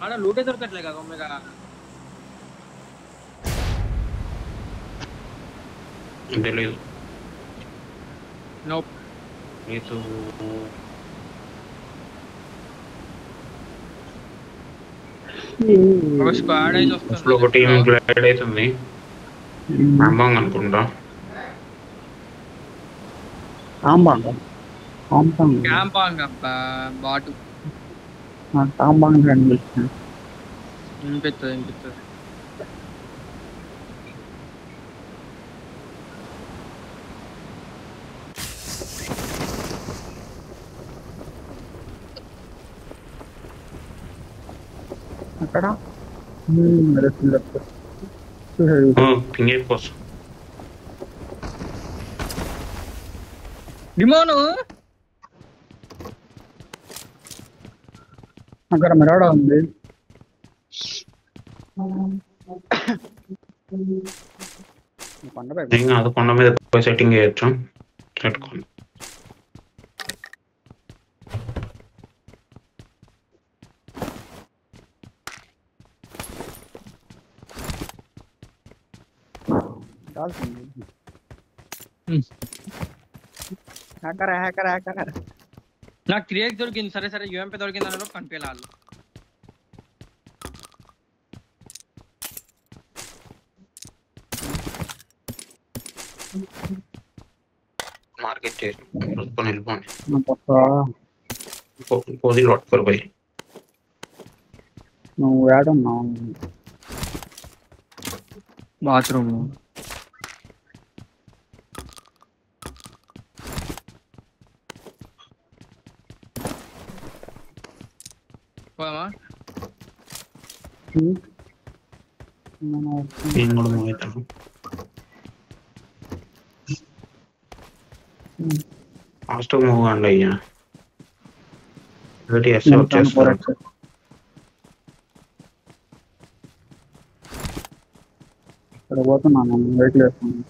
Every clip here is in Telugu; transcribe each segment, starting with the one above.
ఆడ లూటే దొరకట్లే కదా ఒమేగా. తెలియదు. నోప్. నీతో ఒక స్క్వాడ్ అయితే వస్తుంది ఒక టీం లెఫ్ట్ లో. గ్లైడ్ అవుతుంది. అంబాంగ్ అనుకుంటా. క్యాంప్ అబ్బా బాటు వినిపిస్తుంది. అక్కడ పింగ్ అయిపోవచ్చు. డిమోను అక్కడ మెరాడా ఉంది. ఏం కాదు, కొండ మీద పోయి సెట్టింగ్ చేయొచ్చు. పెట్టుకోండి. హ్యాకర్ నాకు 3x దొరికింది. సరే యూఎంపీ దొరికింది అన్న కనిపించాలి. మార్కెట్ చేసి చూసుకొని వెళ్ళిపోండి. నువ్వు పోజీలు పట్టుకోరు పోయి. ఏడున్నావు? బాత్రూమ్ పోదామా? నేను కూడా మూవ్ అవుతాను. ఫాస్ట్ మూవ్ అండి అయ్యా. వచ్చేస్తారు. ఇక్కడ పోతున్నాను, వెయిట్ చేస్తాను.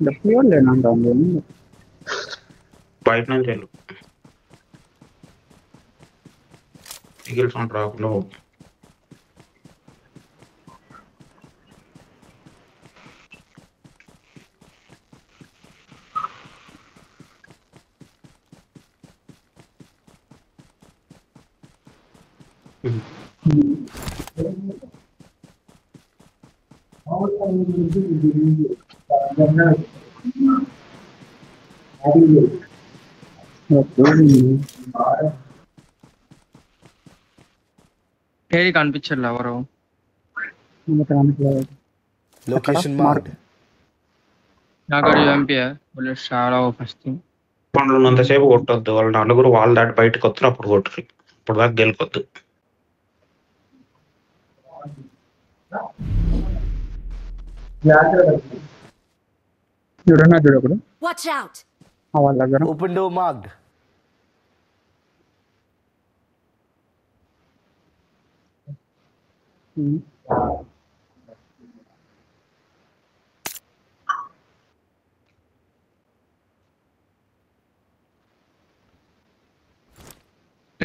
లెఫ్ట్ లేనంటా బయట నుంచి వెళ్ళు. ఈగిల్ సౌండ్ రాకుండా పో. ఏది కనిపించట్లే ఎవరు. Location marked. నాకు యూఎంపీ బుల్లెట్ చాలా ఫస్ట్. పండ్లు ఉన్నంతసేపు కొట్టొద్దు. వాళ్ళు నలుగురు వాళ్ళు దాటి బయటకు వస్తారు, అప్పుడు కొట్టరు. ఇప్పుడు దాకా గెలుకొద్దు. చూడన్నా చూడకూడదు. Watch out! వాళ్ళ దగ్గర Open door marked.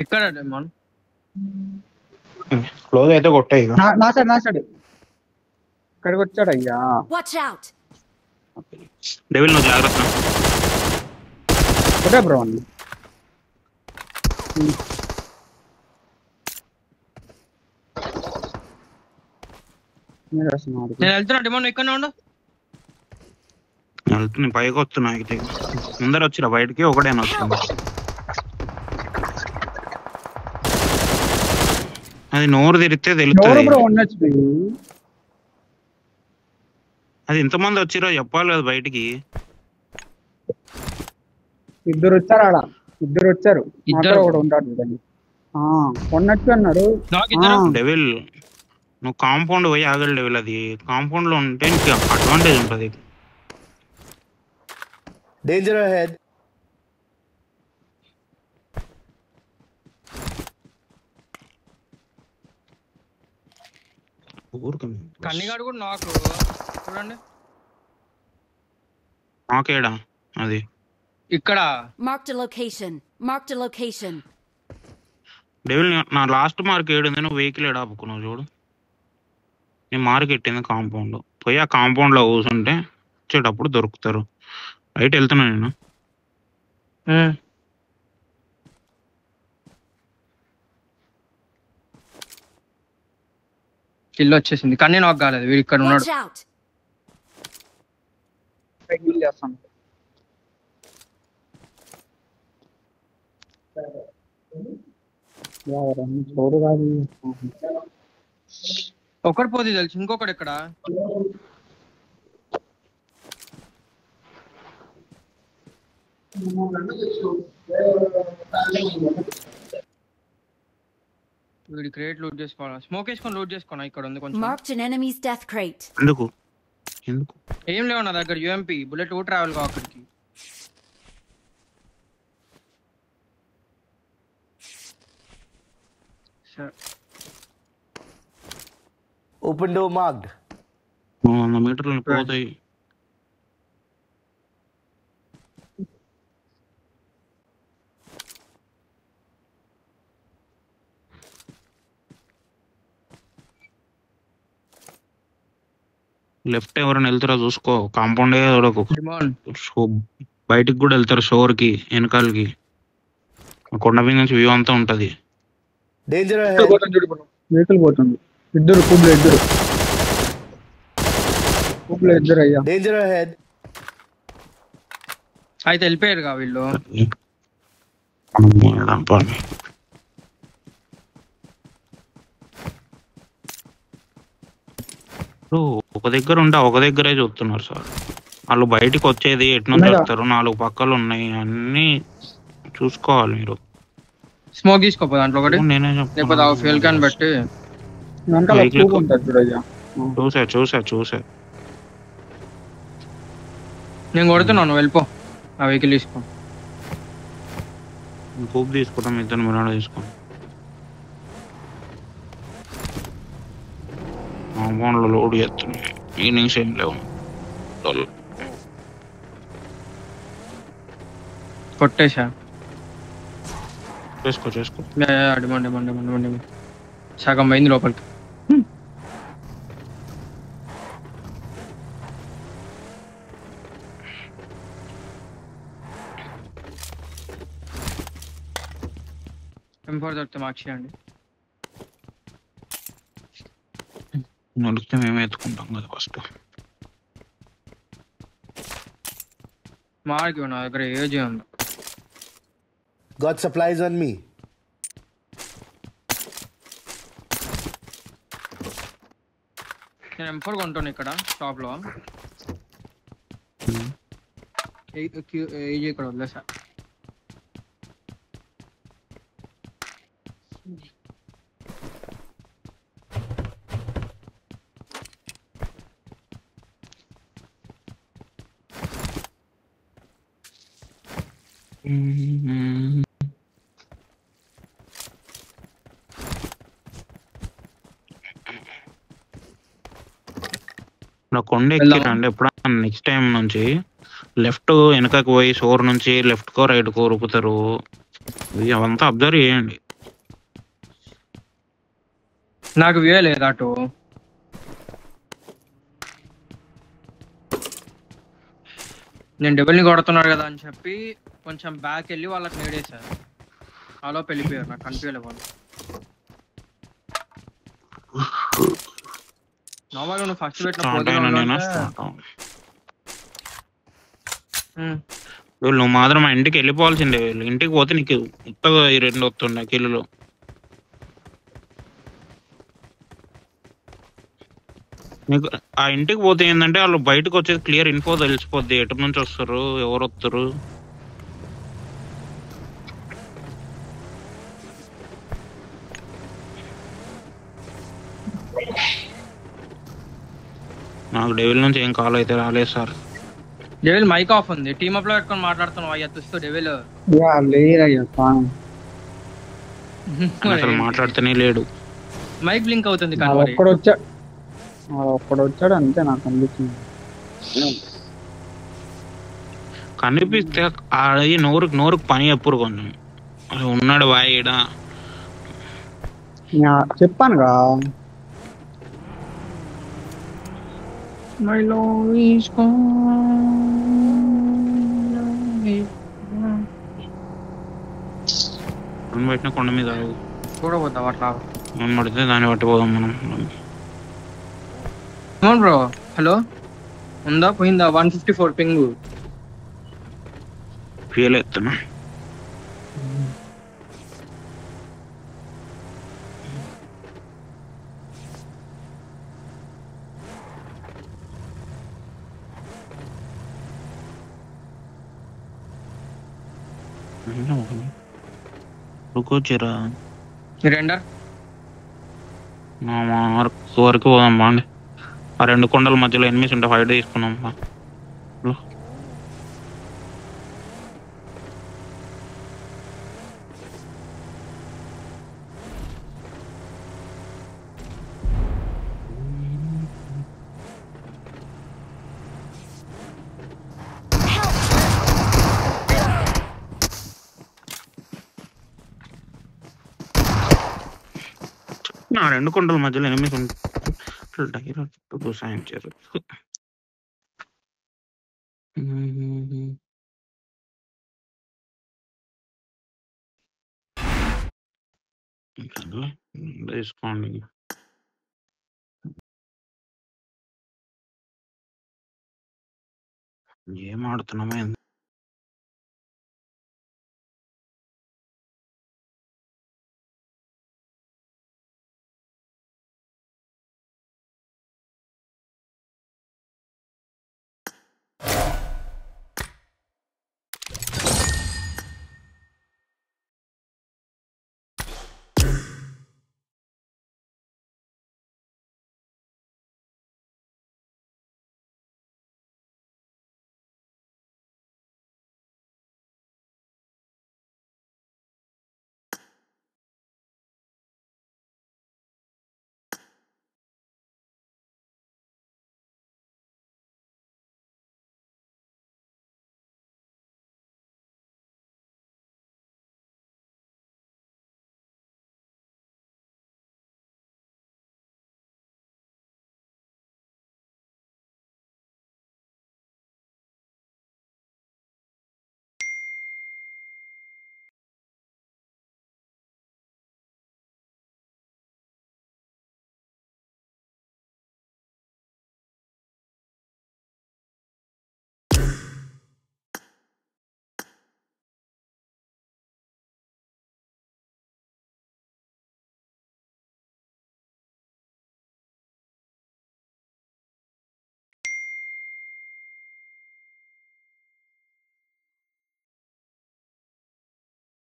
ఎక్కడ డెమాన్? క్లోజ్ అయితే కొట్టే ఇక. నా సైడ్ ఇక్కడికి వచ్చాడు అయ్యా. Watch out! డెవిల్ నువ్వు జాగ్రత్త. ఒకటే బ్రో అండి. నేను వెళ్తున్నా. డిమాండ్ ఎక్కడ ఉండు. వెళ్తున్నా, పైకి వస్తున్నా. అయితే ముందర వచ్చిరా బయటికి, ఒకటేనా వస్తుంది. అది నోరు తెరిస్తే తెలుస్తుంది. అది ఎంతమంది వచ్చిరో చెప్పాలి కదా బయటికి. ఇద్దరు వచ్చారు. ఒకడు ఉంటాడు ఉన్నట్టు అన్నాడు. డెవిల్ నువ్వు కాంపౌండ్ పోయి ఆగలి. డెవిల్ అది కాంపౌండ్ లో ఉంటే నీకు అడ్వాంటేజ్ ఉంటుంది. Danger ahead. కన్నిగాడు కూడా నాకు చూడండి. నాకేడా అది ఇక్కడ Marked a location. Marked a location. Devil నా లాస్ట్ మార్క్ ఏడుంది, నువ్వు వెహికల్ ఎడాపుకున్నావు చూడు. నేను మార్క్ ఎట్టింది కాంపౌండ్. పోయి ఆ కాంపౌండ్ లో కూర్చుంటే వచ్చేటప్పుడు దొరుకుతారు. రైట్ వెళ్తున్నా నేను. కిల్ వచ్చేసింది కానీ నాకు కాలేదు. వీడు ఇక్కడ ఉన్నాడు. Watch out. హీల్ చేస్తాను. ఎవరన్నా చూడు కాదు. ఒకటి పోతే తెలుసు, ఇంకొకటి ఇక్కడ. వీడి క్రేట్ లూట్ చేసుకోవాలా? స్మోక్ వేసుకొని లూట్ చేసుకోనా? ఇక్కడ ఉంది కొంచెం. Marked an enemy's death crate. ఎందుకు ఎందుకు ఏం లేవు నా దగ్గర. యూఎంపీ బుల్లెట్ ట్రావెల్ గా అక్కడికి. Open door marked. 100 మీటర్లు పోతాయి. లెఫ్ట్ ఎవరైనా వెళ్తారా చూసుకో. కాంపౌండ్ బయటికి కూడా వెళ్తారు, షోర్ కి వెనకాలకి. కొండ మీద నుంచి వ్యూ అంతా ఉంటది. Danger ahead. వెహికల్ పోతుంది. ఇద్దరు కూబ్లో ఇద్దరు అయ్యా. Danger ahead. అయితే వెళ్ళిపోయారుగా వీళ్ళు. ఒక దగ్గర ఉంటే ఒక దగ్గరే చూస్తున్నారు సార్. వాళ్ళు బయటికి వచ్చేది ఎటు నుంచి వస్తారు, 4 పక్కలు ఉన్నాయి, అన్ని చూసుకోవాలి మీరు. స్మోక్ తీసుకోపో దాంట్లో ఒకటి. నేనే లేకపోతే ఫ్యూల్ క్యాన్ పెట్టి. చూసా నేను కొడుతున్నాను, వెళ్ళిపో. ఆ వెహికల్ తీసుకో. కూప్ తీసుకుంటాం, ఇద్దరు మిరాడ తీసుకోండి. కాంపౌండ్లో లోడ్ చేస్తున్నాయి. ఈవినింగ్స్ ఏం లేవు. కొట్టేశా. చేసుకో. డిమాండ్ సగం పోయింది లోపలికి. M4 దొరికితే మార్క్ చేయండి. నొలికితే మేమే ఎత్తుకుంటాం కదా ఫస్ట్. మార్క్ నా దగ్గర ఏజీ ఉంది. Got supplies on me. నేను M4 కొంటాను ఇక్కడ షాప్ లో. ఏజీ ఇక్కడ వదిలేసా. కొండ ఎక్కిరండి ఎప్పుడన్నా. నెక్స్ట్ టైం నుంచి లెఫ్ట్ వెనకకు పోయి షోర్ నుంచి లెఫ్ట్ కో రైట్ కో రూపుతారు. అవంతా అబ్జర్వ్ చేయండి. నాకు వ్యూ లేదు అటు. నేను డబుల్ని కొడుతున్నాడు కదా అని చెప్పి కొంచెం బ్యాక్ వెళ్ళి వాళ్ళకి నేడేశారు. అలా వెళ్ళిపోయారు. నాకు కనిపించలేదు వాళ్ళు. నార్మల్గా నువ్వు ఫస్ట్ పెట్టిన నువ్వు మాత్రం మా ఇంటికి వెళ్ళిపోవాల్సిందే. వీళ్ళు ఇంటికి పోతే నీకు కొత్తగా ఈ 2 వస్తుండే కిల్లులు. నీకు ఆ ఇంటికి పోతే ఏంటంటే వాళ్ళు బయటకు వచ్చేది క్లియర్ ఇన్ఫో తెలిసిపోద్ది, ఎటు నుంచి వస్తారు, ఎవరు వస్తారు. నాకు డెవిల్ నుంచి ఏం కాల్ అయితే రాలేదు సార్. డెవిల్ మైక్ ఆఫ్ ఉంది. టీమ్ అప్ లో పెట్టుకొని మాట్లాడుతున్నావు అయ్యా. చూస్తూ డెవిల్ అసలు మాట్లాడుతూనే లేడు. మైక్ బ్లింక్ అవుతుంది. ఒక్కడు వచ్చాడు అంతే నాకు అనిపించింది. కనిపిస్తే అది నోరుకు పని ఎప్పుడు కొంచెం అసలు ఉన్నాడు వాయిడ చెప్పానుగా My love is gone. పెట్టిన కొండ మీద చూడబోద్దాం అట్లా మనం పడితే దాన్ని బట్టి పోదాం మనం. అవును బ్రో. హలో ఉందా పోయిందా? 154 పింగ్. ఫీల్ ఎత్తున్నా రుకోచరా రెండర్ నా మార్క్ వరకు పోదాం బాండి. ఆ 2 కొండల మధ్యలో ఎనిమిస్ ఉంటే 5 తీసుకున్నాం బా. నా 2 కొండల మధ్యలో ఎనిమిస్ ఉంటే డైరెక్ట్ సాయం చేయరు. తీసుకోండి. ఏం ఆడుతున్నామో